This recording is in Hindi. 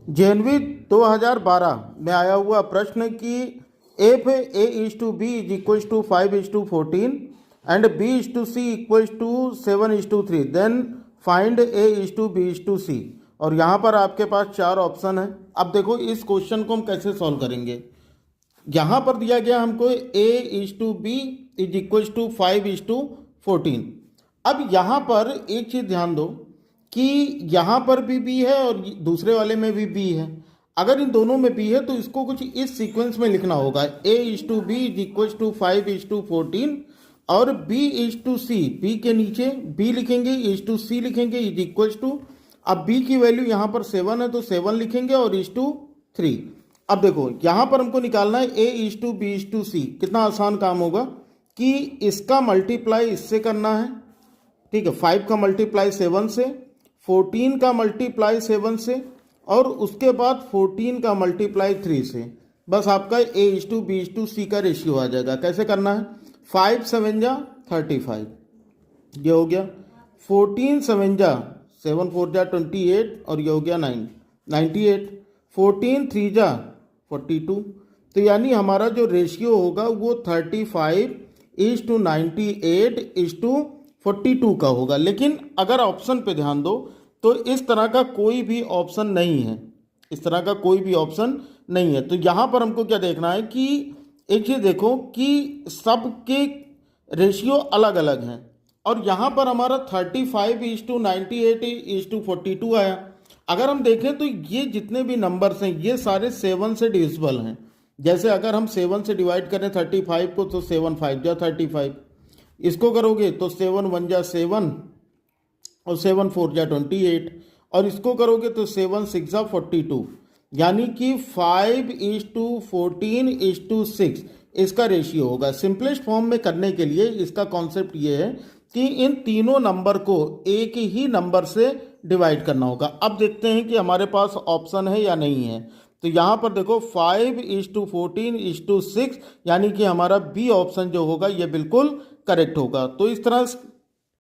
जनवरी 2012 में आया हुआ प्रश्न कि if A is to B is equal to 5:14 and B is to C equal to 7:3, then find A is to B is to C. और यहाँ पर आपके पास 4 ऑप्शन है। अब देखो इस क्वेश्चन को हम कैसे सॉल्व करेंगे। यहाँ पर दिया गया हमको A is to B is equal to 5:14। अब यहाँ पर एक चीज़ ध्यान दो कि यहाँ पर भी बी है और दूसरे वाले में भी बी है। अगर इन दोनों में बी है तो इसको कुछ इस सीक्वेंस में लिखना होगा। A is to B is equal to 5:14 और B is to C, B के नीचे बी लिखेंगे, इज टू सी लिखेंगे, इज इक्वल टू, अब बी की वैल्यू यहाँ पर 7 है तो 7 लिखेंगे और इज टू 3। अब देखो यहाँ पर हमको निकालना है A is to B is to C. कितना आसान काम होगा कि इसका मल्टीप्लाई इससे करना है, ठीक है। 5 का मल्टीप्लाई 7 से, 14 का मल्टीप्लाई 7 से और उसके बाद 14 का मल्टीप्लाई 3 से। बस आपका A is to B is to C का रेशियो आ जाएगा। कैसे करना है, 5 7 जा 35, ये हो गया। 14 7 जा 7 4 जा 28 और ये हो गया 98। 14 3 जा 42। तो यानी हमारा जो रेशियो होगा वो 35:98:42 का होगा। लेकिन अगर ऑप्शन पे ध्यान दो तो इस तरह का कोई भी ऑप्शन नहीं है, इस तरह का कोई भी ऑप्शन नहीं है। तो यहाँ पर हमको क्या देखना है कि एक चीज़ देखो कि सबके रेशियो अलग अलग हैं और यहाँ पर हमारा 35:98:42 आया। अगर हम देखें तो ये जितने भी नंबर्स हैं ये सारे 7 से डिविजिबल हैं। जैसे अगर हम 7 से डिवाइड करें 35 को तो 7 5 जा 35, इसको करोगे तो 7 1 जा 7 और 7 4 जा 28 और इसको करोगे तो 7 6 जा 42। यानी कि 5:14:6 इसका रेशियो होगा। सिंपलेस्ट फॉर्म में करने के लिए इसका कॉन्सेप्ट ये है कि इन तीनों नंबर को एक ही नंबर से डिवाइड करना होगा। अब देखते हैं कि हमारे पास ऑप्शन है या नहीं है। तो यहाँ पर देखो 5:14:6 यानी कि हमारा बी ऑप्शन जो होगा ये बिल्कुल करेक्ट होगा। तो इस तरह